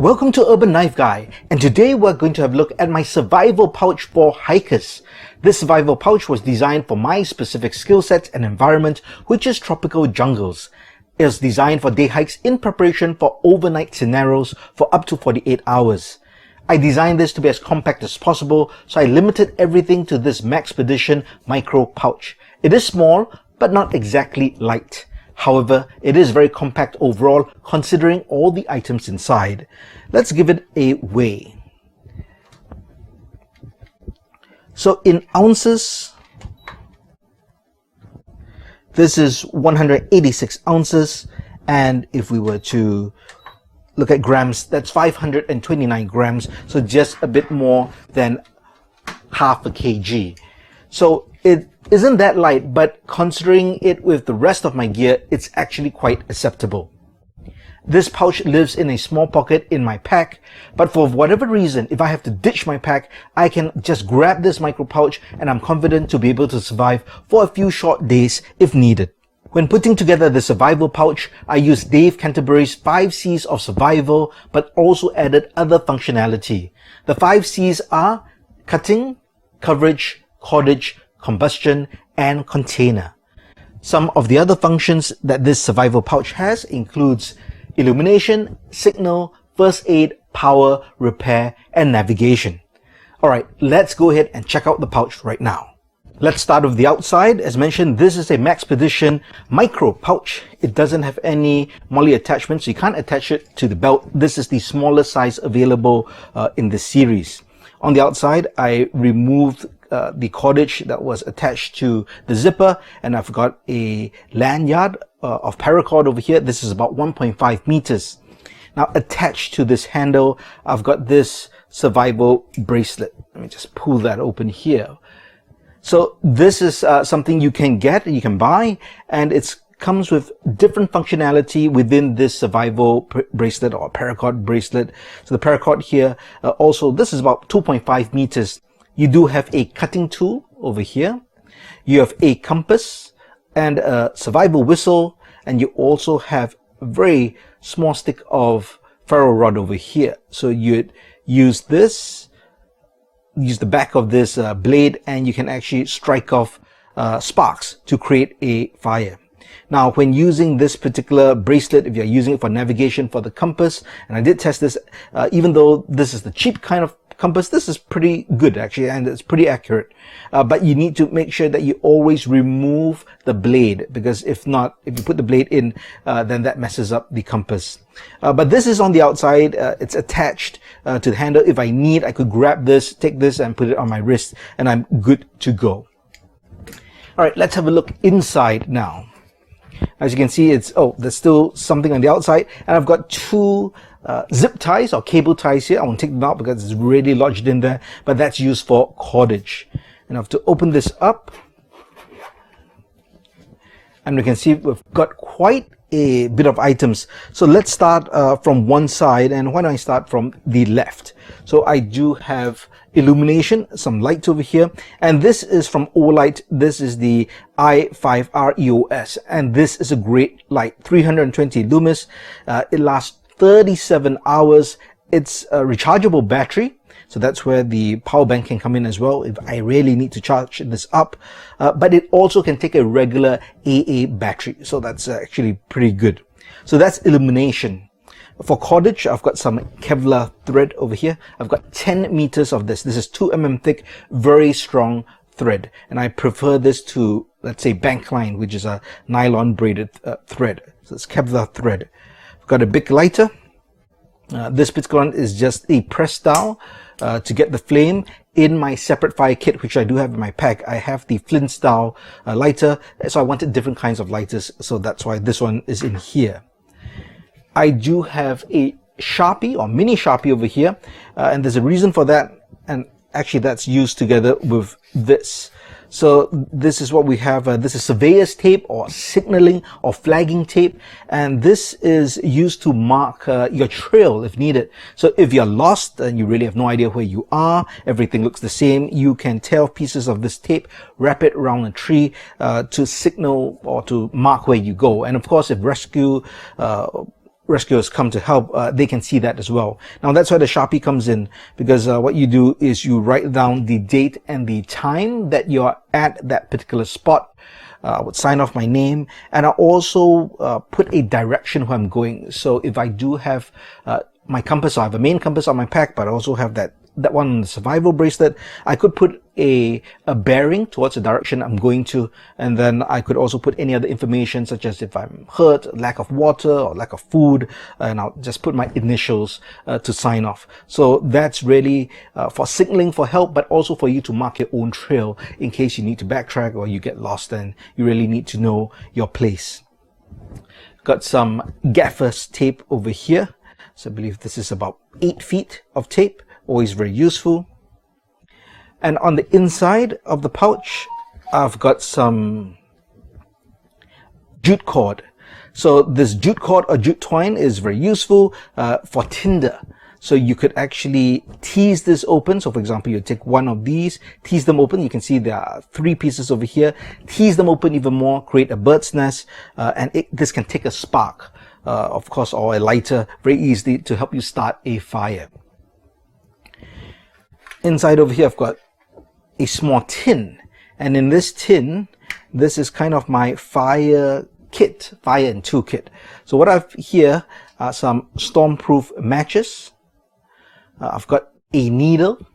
Welcome to Urban Knife Guy, and today we're going to have a look at my survival pouch for hikers. This survival pouch was designed for my specific skill set and environment, which is tropical jungles. It was designed for day hikes in preparation for overnight scenarios for up to 48 hours. I designed this to be as compact as possible, so I limited everything to this Maxpedition Micro Pouch. It is small, but not exactly light. However, it is very compact overall, considering all the items inside. Let's give it a weigh. So in ounces, this is 186 ounces, and if we were to look at grams, that's 529 grams, so just a bit more than half a kg. So it isn't that light, but considering it with the rest of my gear, it's actually quite acceptable. This pouch lives in a small pocket in my pack, but for whatever reason, if I have to ditch my pack, I can just grab this micro pouch and I'm confident to be able to survive for a few short days if needed. When putting together the survival pouch, I used Dave Canterbury's 5 C's of survival, but also added other functionality. The 5 C's are cutting, coverage, cordage, combustion, and container. Some of the other functions that this survival pouch has includes illumination, signal, first aid, power, repair, and navigation. Alright, let's go ahead and check out the pouch right now. Let's start with the outside. As mentioned, this is a Maxpedition Micro Pouch. It doesn't have any MOLLE attachment, so you can't attach it to the belt. This is the smallest size available in this series. On the outside, I removed the cordage that was attached to the zipper, and I've got a lanyard of paracord over here. This is about 1.5 meters. Now attached to this handle, I've got this survival bracelet. Let me just pull that open here. So this is something you can get, you can buy, and it comes with different functionality within this survival bracelet or paracord bracelet. So the paracord here, also this is about 2.5 meters. You do have a cutting tool over here. You have a compass and a survival whistle, and you also have a very small stick of ferro rod over here. So you'd use this, use the back of this blade, and you can actually strike off sparks to create a fire. Now, when using this particular bracelet, if you're using it for navigation for the compass, and I did test this, even though this is the cheap kind of compass, this is pretty good actually, and it's pretty accurate. But you need to make sure that you always remove the blade, because if not, if you put the blade in, then that messes up the compass. But this is on the outside. It's attached to the handle. If I need, I could grab this, take this, and put it on my wrist, and I'm good to go. All right, let's have a look inside now. As you can see, there's still something on the outside, and I've got two zip ties or cable ties here. I won't take them out because it's really lodged in there, but that's used for cordage. And I have to open this up, and we can see we've got quite a bit of items. So let's start from one side, and why don't I start from the left? So I do have illumination, some lights over here, and this is from Olight. This is the i5R EOS, and this is a great light, 320 lumens. It lasts 37 hours. It's a rechargeable battery, so that's where the power bank can come in as well if I really need to charge this up. But it also can take a regular AA battery, so that's actually pretty good. So that's illumination. For cordage, I've got some Kevlar thread over here. I've got 10 meters of this. This is 2 mm thick, very strong thread, and I prefer this to, let's say, bankline, which is a nylon braided thread. So it's Kevlar thread. I've got a big lighter. This particular one is just a press down to get the flame. In my separate fire kit, which I do have in my pack, I have the flint style lighter, so I wanted different kinds of lighters, so that's why this one is in here. I do have a Sharpie or mini Sharpie over here, and there's a reason for that, and actually that's used together with this. So this is what we have. This is surveyor's tape or signaling or flagging tape, and this is used to mark your trail if needed. So if you're lost and you really have no idea where you are, everything looks the same, you can tear pieces of this tape, wrap it around a tree to signal or to mark where you go. And of course, if rescue rescuers come to help, they can see that as well. Now that's why the Sharpie comes in, because what you do is you write down the date and the time that you're at that particular spot. I would sign off my name, and I also put a direction where I'm going. So if I do have my compass, I have a main compass on my pack, but I also have that one on the survival bracelet. I could put a bearing towards the direction I'm going to, and then I could also put any other information, such as if I'm hurt, lack of water, or lack of food, and I'll just put my initials to sign off. So that's really for signaling for help, but also for you to mark your own trail in case you need to backtrack or you get lost and you really need to know your place. Got some gaffer's tape over here. So I believe this is about 8 feet of tape, always very useful. And on the inside of the pouch, I've got some jute cord. So this jute cord or jute twine is very useful for tinder. So you could actually tease this open. So for example, you take one of these, tease them open. You can see there are 3 pieces over here. Tease them open even more, create a bird's nest, and this can take a spark, of course, or a lighter very easily to help you start a fire. Inside over here, I've got a small tin, and in this tin, this is kind of my fire kit, fire and tool kit. So what I've here are some stormproof matches. I've got a needle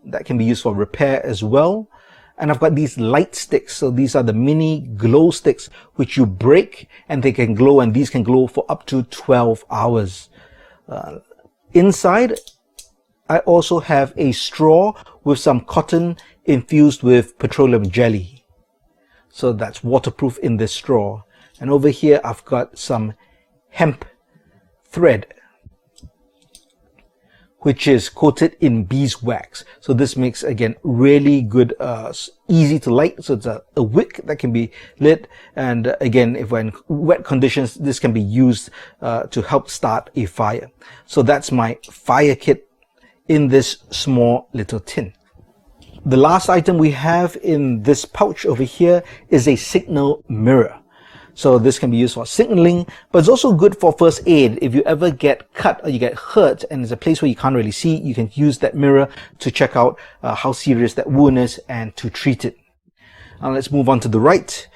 that can be used for repair as well, and I've got these light sticks. So these are the mini glow sticks which you break and they can glow, and these can glow for up to 12 hours. Inside, I also have a straw with some cotton infused with petroleum jelly. So that's waterproof in this straw. And over here, I've got some hemp thread, which is coated in beeswax. So this makes, again, really good, easy to light. So it's a wick that can be lit. And again, if we're in wet conditions, this can be used to help start a fire. So that's my fire kit in this small little tin. The last item we have in this pouch over here is a signal mirror. So this can be used for signaling, but it's also good for first aid. If you ever get cut or you get hurt and there's a place where you can't really see, you can use that mirror to check out how serious that wound is and to treat it. Now let's move on to the right.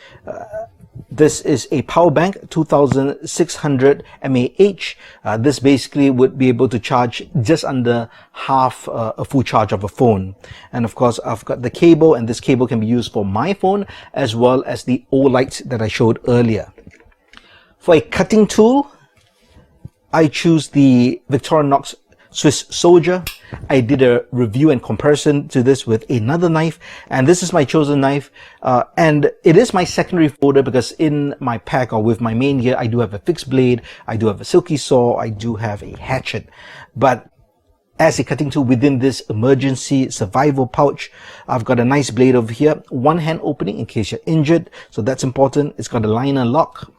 This is a power bank, 2600 mAh. This basically would be able to charge just under half a full charge of a phone. And of course, I've got the cable, and this cable can be used for my phone as well as the Olight that I showed earlier. For a cutting tool, I choose the Victorinox Swiss Soldier. I did a review and comparison to this with another knife, and this is my chosen knife, and it is my secondary folder because in my pack or with my main gear, I do have a fixed blade, I do have a silky saw, I do have a hatchet. But as a cutting tool within this emergency survival pouch, I've got a nice blade over here, one hand opening in case you're injured, so that's important. It's got a liner lock.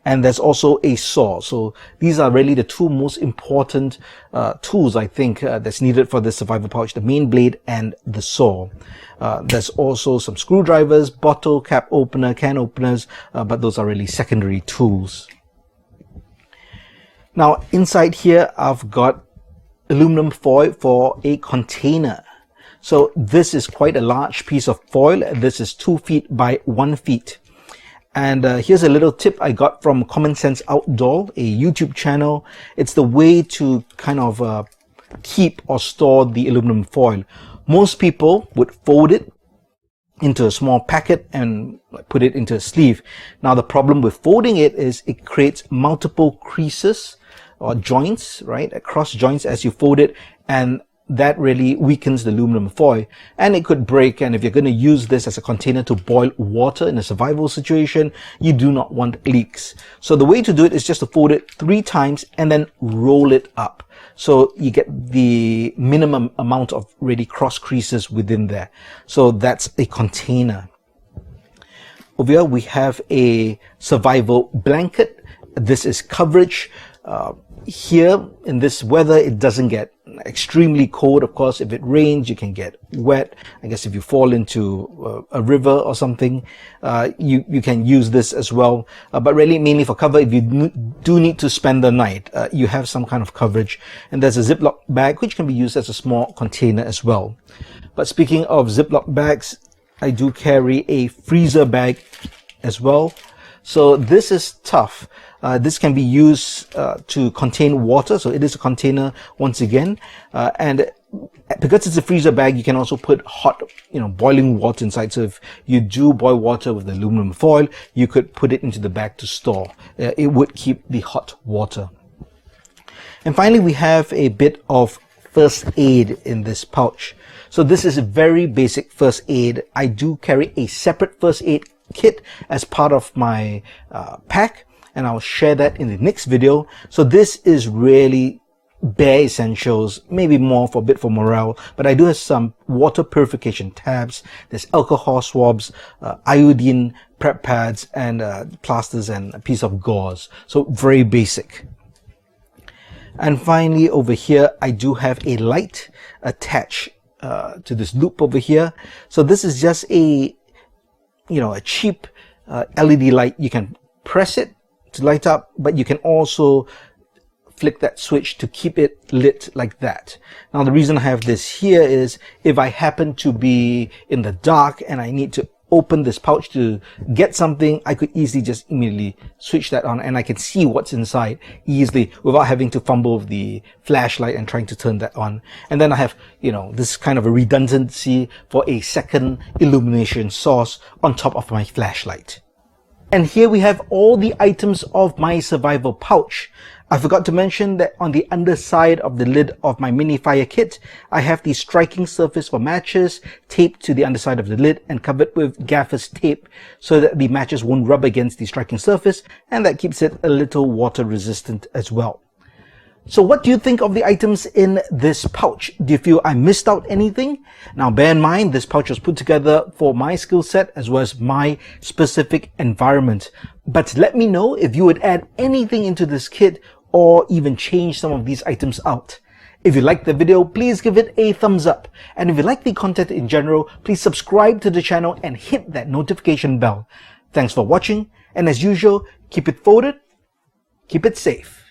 And there's also a saw. So these are really the 2 most important tools, I think, that's needed for this survival pouch, the main blade and the saw. There's also some screwdrivers, bottle cap opener, can openers, but those are really secondary tools. Now inside here, I've got aluminum foil for a container. So this is quite a large piece of foil. This is 2 feet by 1 feet. And here's a little tip I got from Common Sense Outdoor, a YouTube channel. It's the way to kind of keep or store the aluminum foil. Most people would fold it into a small packet and put it into a sleeve. Now the problem with folding it is it creates multiple creases or joints, right? Across joints as you fold it, and that really weakens the aluminum foil and it could break. And if you're going to use this as a container to boil water in a survival situation, you do not want leaks. So the way to do it is just to fold it 3 times and then roll it up. So you get the minimum amount of really cross creases within there. So that's a container. Over here we have a survival blanket. This is coverage. Here in this weather, it doesn't get extremely cold. Of course, if it rains, you can get wet. I guess if you fall into a river or something, you can use this as well. But really, mainly for cover, if you do need to spend the night, you have some kind of coverage. And there's a Ziploc bag, which can be used as a small container as well. But speaking of Ziploc bags, I do carry a freezer bag as well. So this is tough. This can be used to contain water. So it is a container once again. And because it's a freezer bag, you can also put hot, boiling water inside. So if you do boil water with the aluminum foil, you could put it into the bag to store. It would keep the hot water. And finally, we have a bit of first aid in this pouch. So this is a very basic first aid. I do carry a separate first aid kit as part of my pack, and I'll share that in the next video. So this is really bare essentials, maybe more for a bit for morale, but I do have some water purification tabs. There's alcohol swabs, iodine prep pads, and plasters and a piece of gauze. So very basic. And finally, over here, I do have a light attached to this loop over here. So this is just a cheap LED light. You can press it to light up, but you can also flick that switch to keep it lit like that. Now, the reason I have this here is if I happen to be in the dark and I need to open this pouch to get something, I could easily just immediately switch that on and I can see what's inside easily without having to fumble with the flashlight and trying to turn that on. And then I have, this kind of a redundancy for a second illumination source on top of my flashlight. And here we have all the items of my survival pouch. I forgot to mention that on the underside of the lid of my mini fire kit, I have the striking surface for matches taped to the underside of the lid and covered with gaffer's tape so that the matches won't rub against the striking surface, and that keeps it a little water resistant as well. So what do you think of the items in this pouch? Do you feel I missed out anything? Now bear in mind, this pouch was put together for my skill set as well as my specific environment. But let me know if you would add anything into this kit or even change some of these items out. If you liked the video, please give it a thumbs up. And if you like the content in general, please subscribe to the channel and hit that notification bell. Thanks for watching. And as usual, keep it folded, keep it safe.